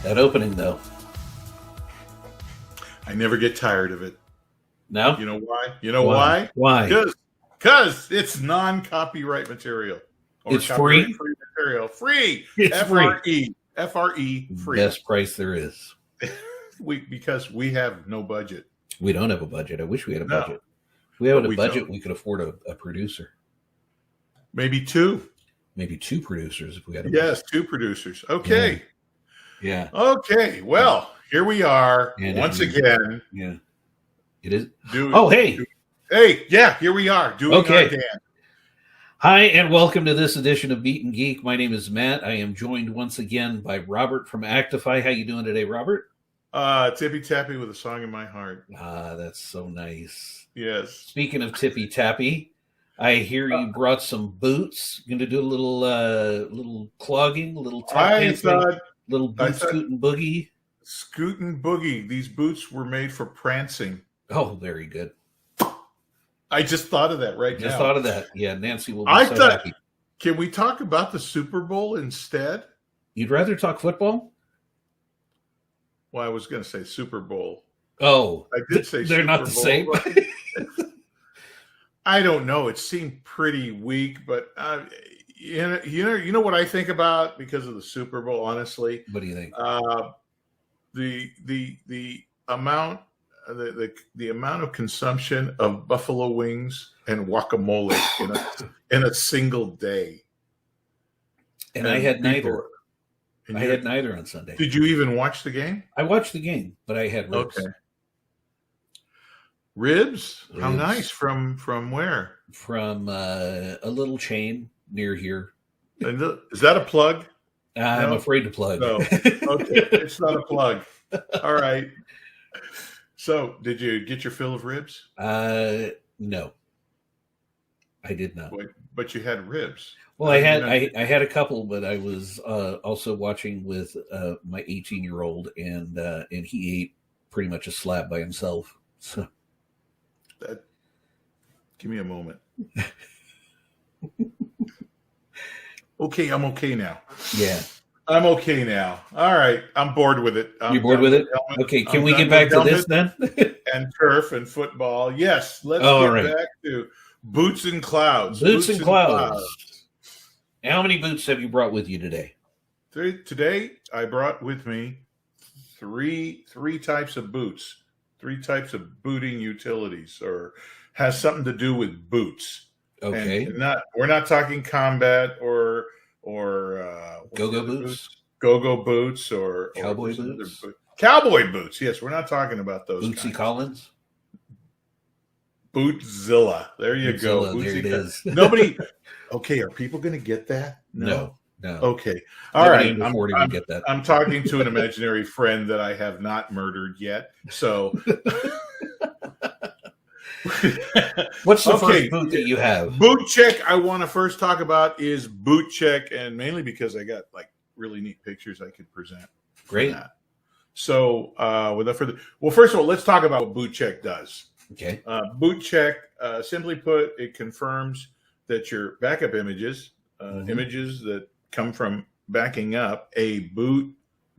That opening, though. I never get tired of it. No? You know why? You know why? Why? Because it's non-copyright material. Or it's free? Free material. Free. It's F-R-E. free. F-R-E. Free. Best price there is. Because we have no budget. We don't have a budget. I wish we had a budget. If we had a budget, don't. We could afford a producer. Maybe two. Maybe two producers if we had a budget. Yes, two producers. Okay. Yeah. Okay. Well, here we are once again. Yeah. It is. Hey, yeah, here we are doing our dance. Hi, and welcome to this edition of Beat and Geek. My name is Matt. I am joined once again by Robert from Actify. How you doing today, Robert? Tippy tappy with a song in my heart. Ah, that's so nice. Yes. Speaking of tippy tappy, I hear you brought some boots. Going to do a little clogging, a little tap dancing, little boot scoot and boogie. Scoot and boogie. These boots were made for prancing. Oh, very good. I just thought of that right now. Just thought of that. Yeah, Nancy will be happy. Can we talk about the Super Bowl instead? You'd rather talk football? Well, I was going to say Super Bowl. Oh, I did say they're Super not the Bowl, same. I don't know. It seemed pretty weak, but you know what I think about because of the Super Bowl. Honestly, what do you think? The amount. The amount of consumption of buffalo wings and guacamole in a single day. And I had neither. I had neither on Sunday. Did you even watch the game? I watched the game, but I had ribs. Okay. Ribs? How nice. From where? From a little chain near here. Is that a plug? I'm afraid to plug. No. Okay. It's not a plug. All right. So, did you get your fill of ribs? No, I did not. But you had ribs. Well, I had a couple, but I was also watching with my 18-year-old, and he ate pretty much a slab by himself. So, give me a moment. Okay, I'm okay now. Yeah. I'm okay now. All right. I'm bored with it. You're bored with it? Okay. Can we get back to this then? And turf and football. Yes. Let's get back to boots and clouds. Boots and clouds. How many boots have you brought with you today? Today, I brought with me three types of boots, 3 types of booting utilities, or has something to do with boots. Okay. And we're not talking combat or go-go boots? Go-go boots or cowboy boots? Cowboy boots. Yes, we're not talking about those. Bootsy Collins? Bootzilla. There you go. There it is. Nobody. Okay, are people going to get that? No. Okay. All right. Get that. I'm talking to an imaginary friend that I have not murdered yet. So what's the first boot that you have? Boot check I want to first talk about is boot check, and mainly because I got like really neat pictures I could present. Great. So without further, first of all, let's talk about what boot check does. Okay. Boot check, simply put, it confirms that your backup images, images that come from backing up a boot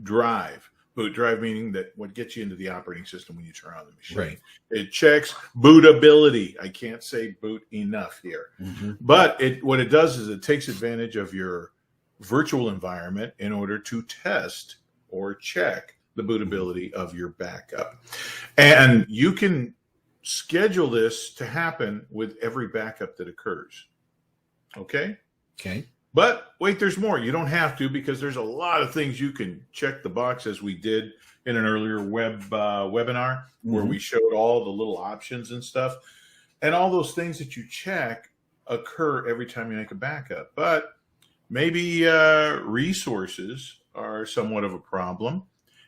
drive. Boot drive meaning that what gets you into the operating system when you turn on the machine. Right. It checks bootability. I can't say boot enough here. Mm-hmm. But what it does is it takes advantage of your virtual environment in order to test or check the bootability of your backup. And you can schedule this to happen with every backup that occurs. Okay? Okay. But wait, there's more. You don't have to, because there's a lot of things you can check the box, as we did in an earlier webinar where we showed all the little options and stuff. And all those things that you check occur every time you make a backup. But maybe resources are somewhat of a problem.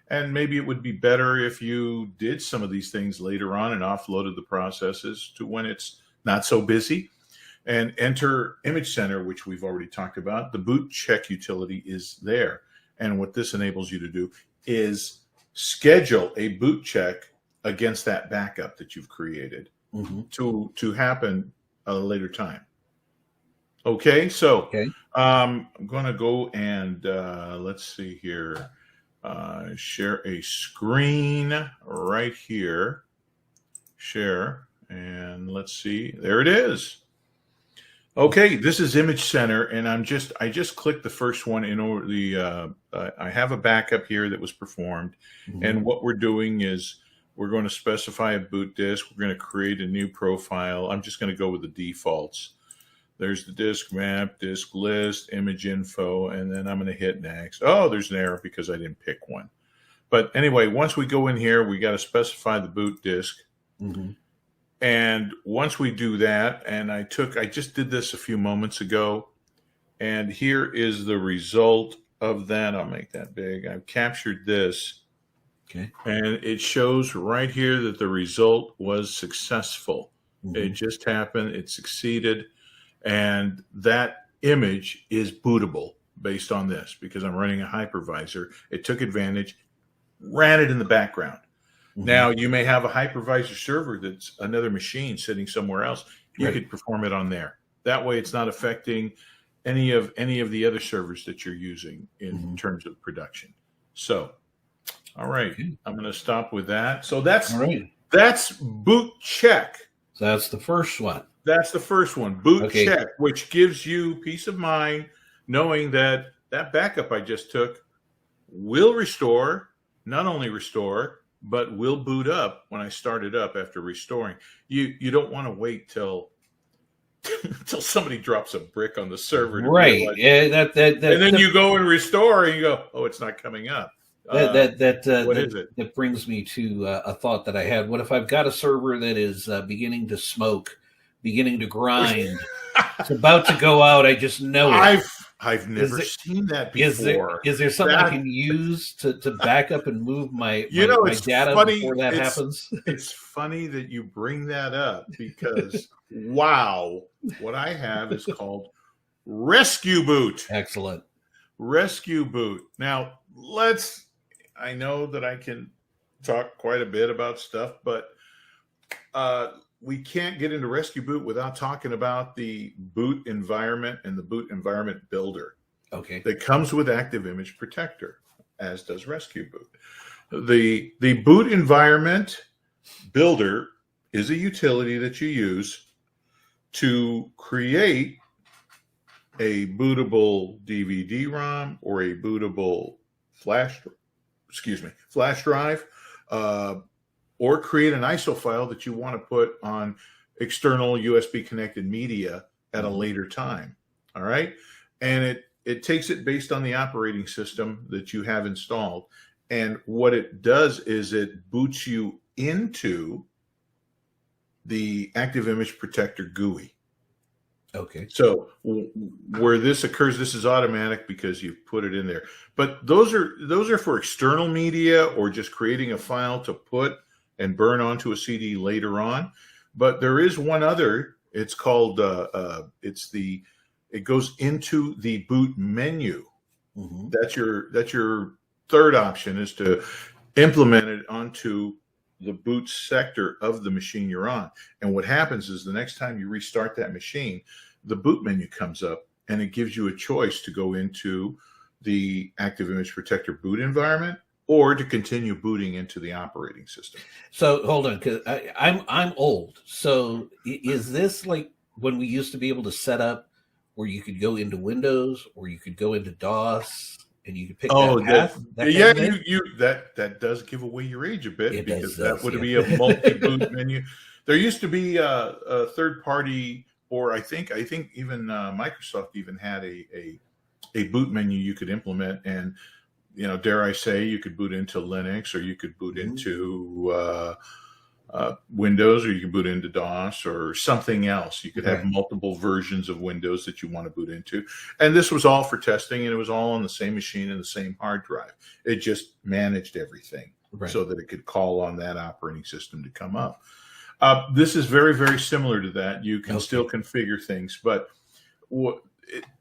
And maybe it would be better if you did some of these things later on and offloaded the processes to when it's not so busy. And enter Image Center, which we've already talked about. The boot check utility is there. And what this enables you to do is schedule a boot check against that backup that you've created to happen at a later time. Okay, so I'm going to go and let's see here. share a screen right here. Share, and let's see. There it is. Okay, this is Image Center, and I just clicked the first one in order I have a backup here that was performed, and what we're doing is we're going to specify a boot disk. We're going to create a new profile. I'm just going to go with the defaults. There's the disk map, disk list, image info, and then I'm going to hit next. Oh, there's an error because I didn't pick one. But anyway, once we go in here, we got to specify the boot disk. And once we do that, and I just did this a few moments ago, and here is the result of that. I'll make that big. I've captured this. Okay. And it shows right here that the result was successful. It just happened. It succeeded. And that image is bootable based on this because I'm running a hypervisor. It took advantage, ran it in the background. Now, you may have a hypervisor server that's another machine sitting somewhere else. You could perform it on there. That way, it's not affecting any of the other servers that you're using in terms of production. So, all right, I'm going to stop with that. So that's boot check. So that's the first one. That's the first one, boot check, which gives you peace of mind knowing that that backup I just took will restore, not only restore, but will boot up when I start it up after restoring. You don't want to wait till somebody drops a brick on the server. Right. Yeah. That and then you go and restore and you go, oh, it's not coming up. What is it? That brings me to a thought that I had. What if I've got a server that is beginning to smoke, beginning to grind? It's about to go out. I just know it. I've never seen that before. Is there something I can use to back up and move my data before that happens? It's funny that you bring that up because, wow, what I have is called Rescue Boot. Excellent. Rescue Boot. Now, I know that I can talk quite a bit about stuff, but we can't get into Rescue Boot without talking about the boot environment and the boot environment builder. Okay. That comes with ActiveImage Protector, as does Rescue Boot. The boot environment builder is a utility that you use to create a bootable DVD-ROM or a bootable flash drive, or create an ISO file that you want to put on external USB connected media at a later time. All right. And it takes it based on the operating system that you have installed. And what it does is it boots you into the ActiveImage Protector GUI. Okay. So where this occurs, this is automatic because you've put it in there. But those are for external media or just creating a file to put and burn onto a CD later on. But there is one other. It's called it goes into the boot menu. That's your third option, is to implement it onto the boot sector of the machine you're on. And what happens is the next time you restart that machine, the boot menu comes up and it gives you a choice to go into the ActiveImage Protector boot environment or to continue booting into the operating system. So hold on, because I'm old. So is this like when we used to be able to set up where you could go into Windows or you could go into DOS and you could pick that path? That does give away your age a bit, because that would be a multi-boot menu. There used to be a third party, or I think even Microsoft even had a boot menu you could implement, and dare I say, you could boot into Linux, or you could boot into Windows, or you could boot into DOS or something else. You could have multiple versions of Windows that you want to boot into. And this was all for testing, and it was all on the same machine and the same hard drive. It just managed everything so that it could call on that operating system to come up. This is very, very similar to that. You can still configure things, but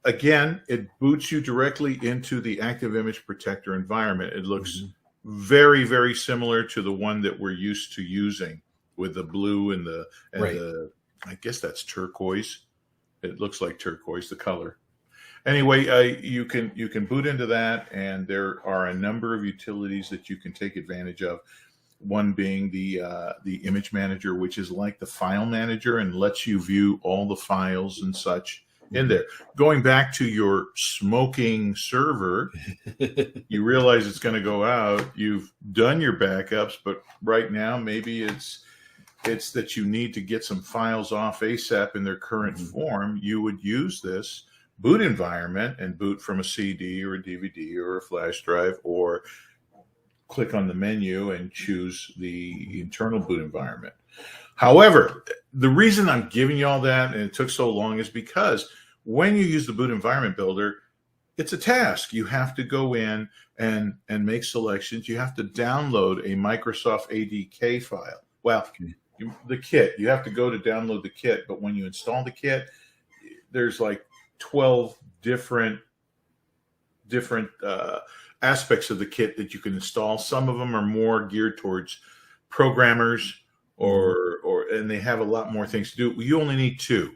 again, it boots you directly into the ActiveImage Protector environment. It looks very, very similar to the one that we're used to using, with the blue and the I guess that's turquoise. It looks like turquoise, the color. Anyway, you can boot into that, and there are a number of utilities that you can take advantage of. One being the image manager, which is like the file manager and lets you view all the files and such in there. Going back to your smoking server, you realize it's going to go out. You've done your backups, but right now maybe it's that you need to get some files off ASAP in their current form. You would use this boot environment and boot from a CD or a DVD or a flash drive, or click on the menu and choose the internal boot environment. However, the reason I'm giving you all that, and it took so long, is because when you use the boot environment builder, it's a task. You have to go in and make selections. You have to download a Microsoft ADK file. Well, the kit, you have to go to download the kit, but when you install the kit, there's like 12 different aspects of the kit that you can install. Some of them are more geared towards programmers, and they have a lot more things to do. You only need 2.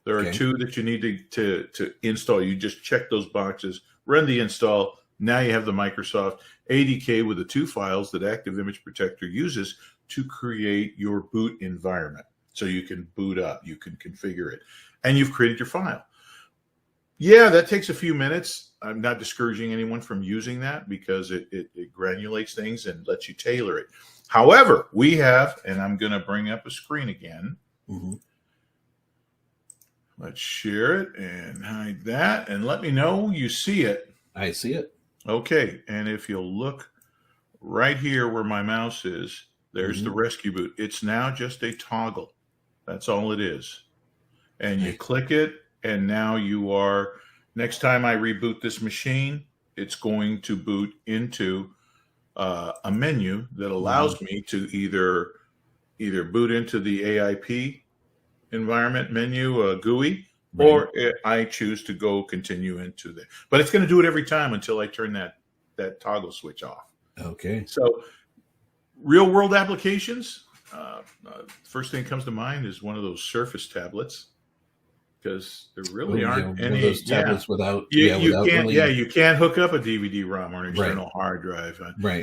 There are 2 that you need to install. You just check those boxes, run the install. Now you have the Microsoft ADK with the 2 files that ActiveImage Protector uses to create your boot environment. So you can boot up, you can configure it, and you've created your file. Yeah, that takes a few minutes. I'm not discouraging anyone from using that because it granulates things and lets you tailor it. However, we have, and I'm going to bring up a screen again. Let's share it and hide that, and let me know you see it. I see it. Okay, and if you'll look right here where my mouse is, there's the rescue boot. It's now just a toggle. That's all it is. And you click it, and now you are, next time I reboot this machine, it's going to boot into a menu that allows me to either boot into the AIP environment menu, GUI, or I choose to go continue into the, but it's going to do it every time until I turn that toggle switch off. Okay. So real world applications, first thing that comes to mind is one of those Surface tablets, because there really aren't any of those tablets without you can't hook up a DVD-ROM or an external hard drive.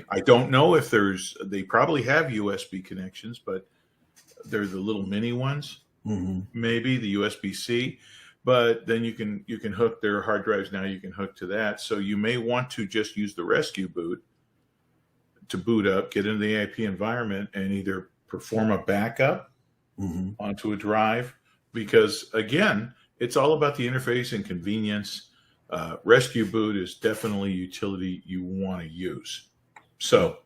I don't know if they probably have USB connections, but they're the little mini ones. Maybe the USB-C, but then you can hook their hard drives. Now you can hook to that. So you may want to just use the rescue boot to boot up, get into the AIP environment, and either perform a backup onto a drive, because again, it's all about the interface and convenience. Rescue boot is definitely a utility you want to use. So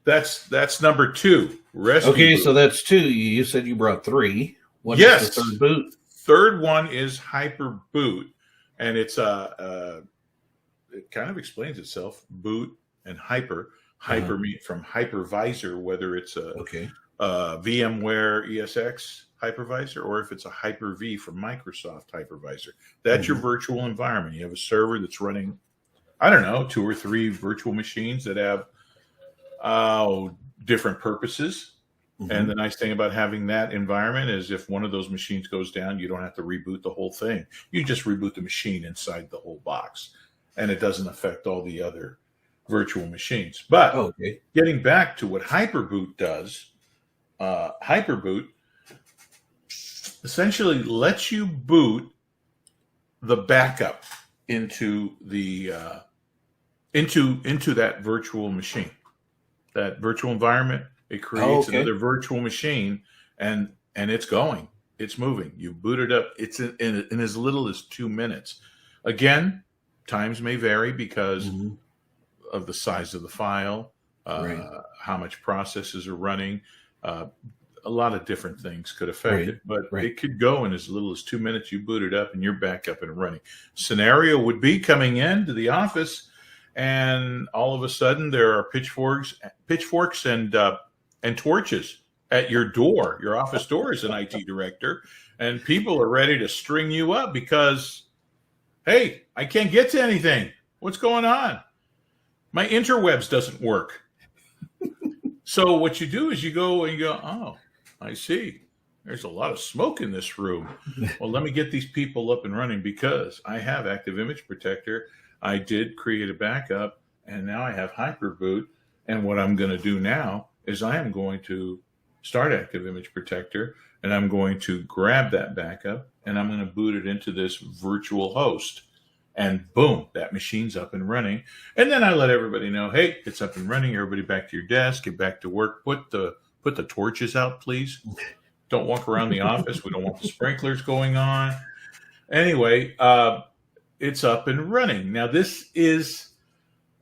that's number 2. Rescue boot. So that's 2. You said you brought 3. What is the third boot? Third one is Hyperboot, and it's it kind of explains itself. Boot and hyper from hypervisor, whether it's a VMware ESX hypervisor or if it's a Hyper-V from Microsoft hypervisor. That's your virtual environment. You have a server that's running, I don't know, 2 or 3 virtual machines that have different purposes. And the nice thing about having that environment is if one of those machines goes down, you don't have to reboot the whole thing. You just reboot the machine inside the whole box, and it doesn't affect all the other virtual machines. But getting back to what Hyperboot does, Hyperboot essentially lets you boot the backup into the into that virtual machine, that virtual environment. It creates another virtual machine, and it's going. It's moving. You boot it up. It's in as little as 2 minutes. Again, times may vary because of the size of the file, how much processes are running. A lot of different things could affect it, but it could go in as little as 2 minutes. You boot it up, and you're back up and running. Scenario would be coming into the office, and all of a sudden there are pitchforks and torches at your door, your office door as an IT director, and people are ready to string you up because, hey, I can't get to anything. What's going on? My interwebs doesn't work. So what you do is you go, oh, I see. There's a lot of smoke in this room. Well, let me get these people up and running because I have ActiveImage Protector. I did create a backup, and now I have Hyperboot. And what I'm going to do now is I am going to start ActiveImage Protector, and I'm going to grab that backup, and I'm going to boot it into this virtual host. And boom, that machine's up and running. And then I let everybody know, hey, it's up and running. Everybody back to your desk, get back to work. Put the torches out, please. Don't walk around the office. We don't want the sprinklers going on. Anyway, it's up and running. Now this is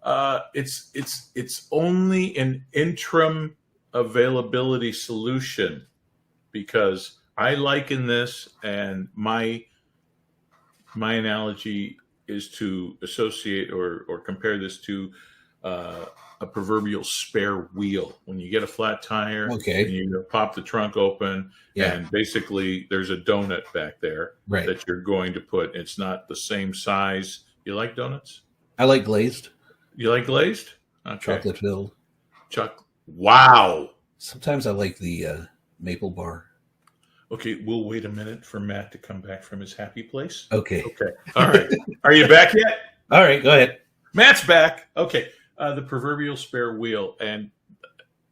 it's only an interim availability solution because I liken this, and my analogy is to associate or compare this to a proverbial spare wheel. When you get a flat tire, and you pop the trunk open, and basically there's a donut back there that you're going to put. It's not the same size. You like donuts? I like glazed. You like glazed? Okay. Chocolate filled. Wow. Sometimes I like the maple bar. Okay, we'll wait a minute for Matt to come back from his happy place. Okay. All right. Are you back yet? All right, go ahead. Matt's back. Okay. The proverbial spare wheel, and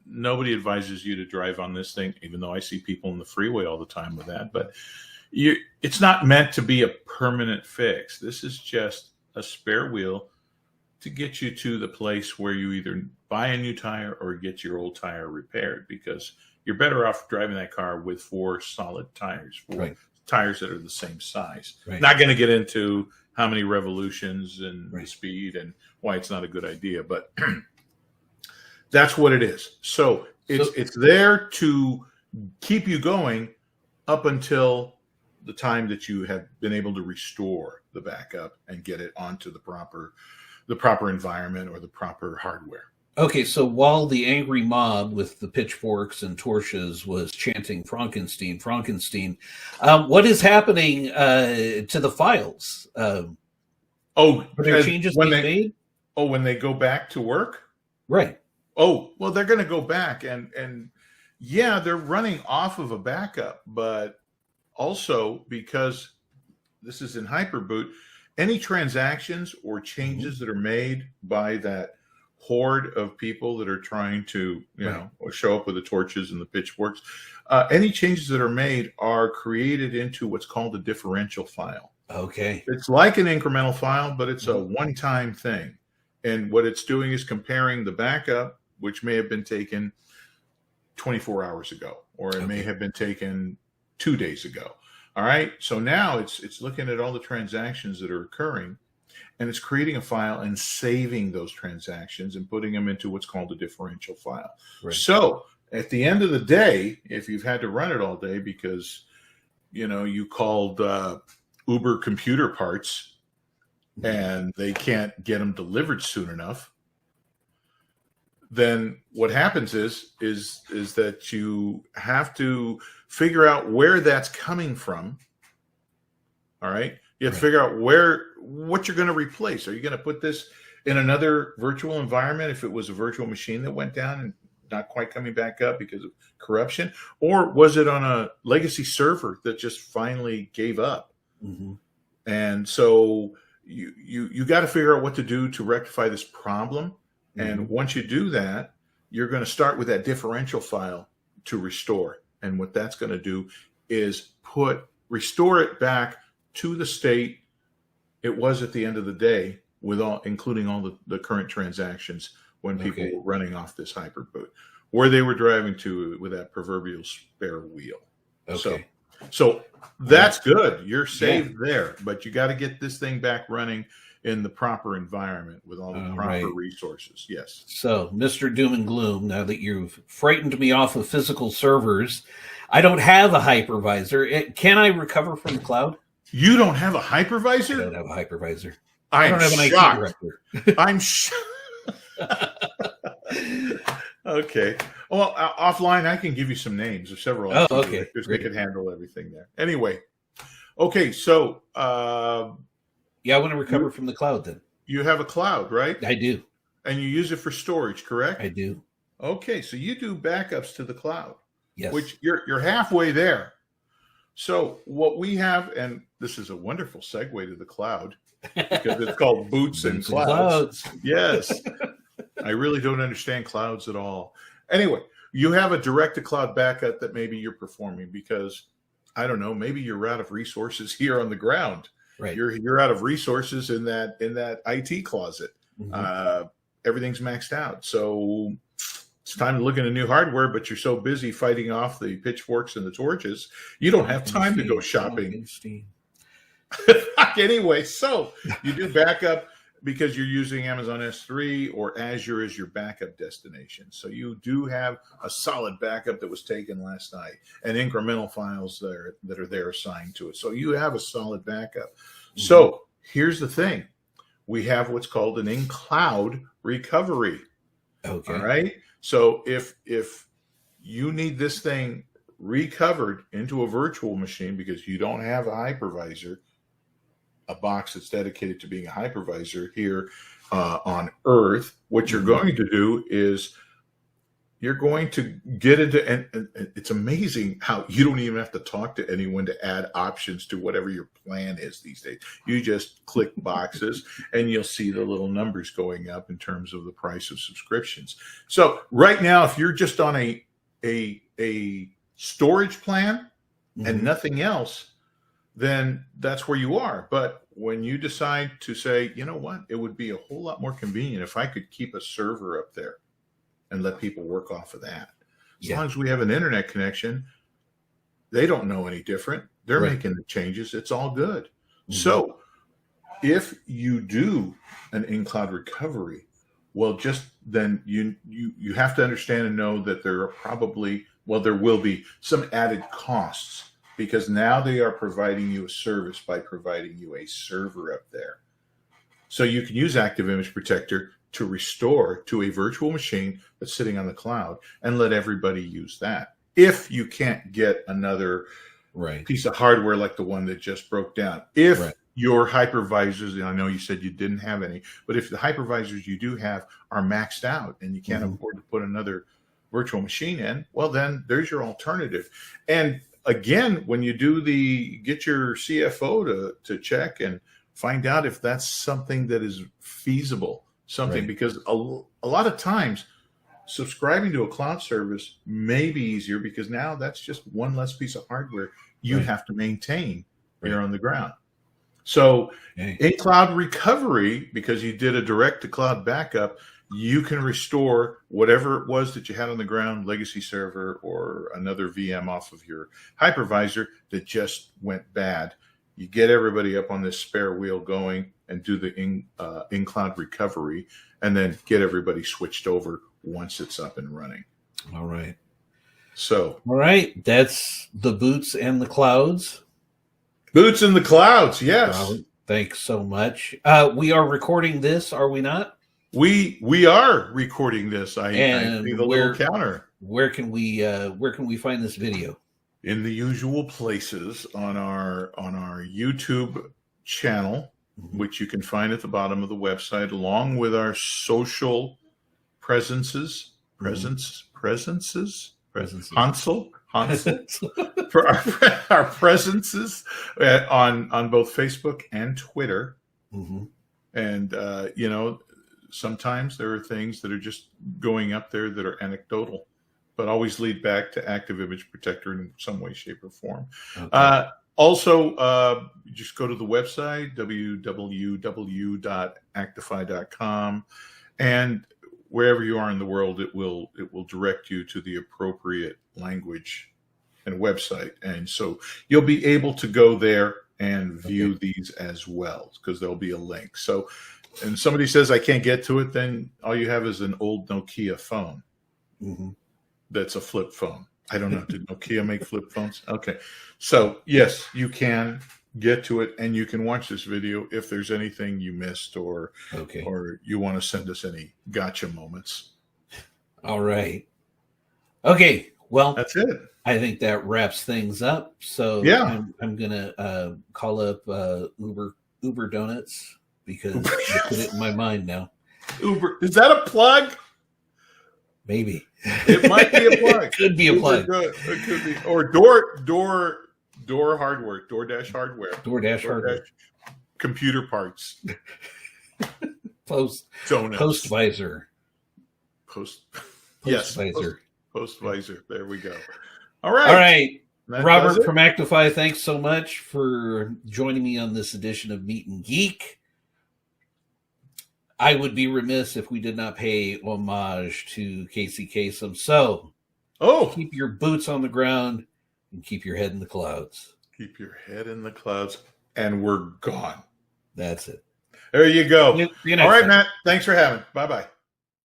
nobody advises you to drive on this thing, even though I see people in the freeway all the time with that. But it's not meant to be a permanent fix. This is just a spare wheel to get you to the place where you either buy a new tire or get your old tire repaired, because you're better off driving that car with 4 solid tires, tires that are the same size. Not going to get into how many revolutions and the speed and why it's not a good idea, but that's what it is. So it's there to keep you going up until the time that you have been able to restore the backup and get it onto the proper environment or the proper hardware. Okay, so while the angry mob with the pitchforks and torches was chanting Frankenstein, Frankenstein, what is happening to the files? Are there changes being made? Oh, when they go back to work? Right. Oh, well, they're going to go back and yeah, they're running off of a backup, but also because this is in Hyperboot, any transactions or changes that are made by that horde of people that are trying to, show up with the torches and the pitchforks, any changes that are made are created into what's called a differential file. Okay. It's like an incremental file, but it's a one-time thing. And what it's doing is comparing the backup, which may have been taken 24 hours ago, or it may have been taken 2 days ago. All right. So now it's looking at all the transactions that are occurring, and it's creating a file and saving those transactions and putting them into what's called a differential file. Right. So at the end of the day, if you've had to run it all day because, you called Uber computer parts and they can't get them delivered soon enough, then what happens is that you have to figure out where that's coming from. All right. You have to figure out what you're going to replace. Are you going to put this in another virtual environment if it was a virtual machine that went down and not quite coming back up because of corruption? Or was it on a legacy server that just finally gave up? Mm-hmm. And so you got to figure out what to do to rectify this problem. Mm-hmm. And once you do that, you're going to start with that differential file to restore. And what that's going to do is restore it back to the state it was at the end of the day, including all the current transactions when people were running off this Hyperboot, where they were driving to with that proverbial spare wheel. Okay. So that's good. You're saved there, but you got to get this thing back running in the proper environment with all the proper resources. Yes. So, Mr. Doom and Gloom, now that you've frightened me off of physical servers, I don't have a hypervisor. Can I recover from the cloud? You don't have a hypervisor? I don't have a hypervisor. I don't have an IT director. I'm shocked. Okay. Well, offline, I can give you some names of several. Oh, okay. They could handle everything there. Anyway. Okay. So, I want to recover from the cloud then. You have a cloud, right? I do. And you use it for storage, correct? I do. Okay. So you do backups to the cloud. Yes. Which you're halfway there. So what we have, and this is a wonderful segue to the cloud, because it's called Boots and Clouds. Yes. I really don't understand clouds at all. Anyway, you have a direct-to-cloud backup that maybe you're performing because, I don't know, maybe you're out of resources here on the ground. Right. You're out of resources in that IT closet. Mm-hmm. Everything's maxed out. So it's time to look into new hardware, but you're so busy fighting off the pitchforks and the torches, you don't have time to go shopping. Anyway, so you do backup because you're using Amazon S3 or Azure as your backup destination. So you do have a solid backup that was taken last night and incremental files that are there assigned to it. So you have a solid backup. Mm-hmm. So here's the thing. We have what's called an in-cloud recovery. Okay. All right. So if you need this thing recovered into a virtual machine because you don't have a hypervisor, a box that's dedicated to being a hypervisor here on Earth, what you're going to do is you're going to get into, and it's amazing how you don't even have to talk to anyone to add options to whatever your plan is these days. You just click boxes and you'll see the little numbers going up in terms of the price of subscriptions. So right now, if you're just on a storage plan and nothing else, then that's where you are. But when you decide to say, you know what, it would be a whole lot more convenient if I could keep a server up there and let people work off of that. As long as we have an internet connection, they don't know any different. They're making the changes. It's all good. Mm-hmm. So if you do an in-cloud recovery, well, just then you have to understand and know that there are probably, there will be some added costs, because now they are providing you a service by providing you a server up there. So you can use ActiveImage Protector to restore to a virtual machine that's sitting on the cloud and let everybody use that. If you can't get another piece of hardware like the one that just broke down. If your hypervisors, and I know you said you didn't have any, but if the hypervisors you do have are maxed out and you can't afford to put another virtual machine in, well, then there's your alternative. And again, when you do get your CFO to check and find out if that's something that is feasible, because a lot of times subscribing to a cloud service may be easier because now that's just one less piece of hardware you have to maintain here on the ground. So in cloud recovery, because you did a direct to cloud backup, you can restore whatever it was that you had on the ground, legacy server or another VM off of your hypervisor that just went bad. You get everybody up on this spare wheel going and do the in-cloud recovery, and then get everybody switched over once it's up and running. All right. So. All right. That's the Boots and the Clouds. Boots in the Clouds, yes. Thanks so much. We are recording this, are we not? We are recording this. I see the little counter. Where can we find this video? In the usual places on our YouTube channel, which you can find at the bottom of the website, along with our social presences. Hansel for our presences on both Facebook and Twitter. And sometimes there are things that are just going up there that are anecdotal, but always lead back to ActiveImage Protector in some way, shape, or form. Okay. Also, just go to the website, www.actify.com, and wherever you are in the world, it will direct you to the appropriate language and website. And so you'll be able to go there and view these as well, because there'll be a link. So, and somebody says, I can't get to it, then all you have is an old Nokia phone. That's a flip phone. I don't know. Did Nokia make flip phones? Okay. So yes, you can get to it, and you can watch this video if there's anything you missed or you want to send us any gotcha moments. All right. Okay. Well, that's it. I think that wraps things up. So yeah, I'm gonna call up Uber Donuts, because I put it in my mind now. Uber, is that a plug? Maybe it might be a plug. Could be a plug. It could be, or Door hardware, DoorDash hardware, DoorDash hardware, computer parts, post visor, yes, visor, post visor. There we go. All right. Robert from Actify, thanks so much for joining me on this edition of Meet and Geek. I would be remiss if we did not pay homage to Casey Kasem. So, keep your boots on the ground and keep your head in the clouds. Keep your head in the clouds, and we're gone. That's it. There you go. All right, Matt. Thanks for having. Bye-bye.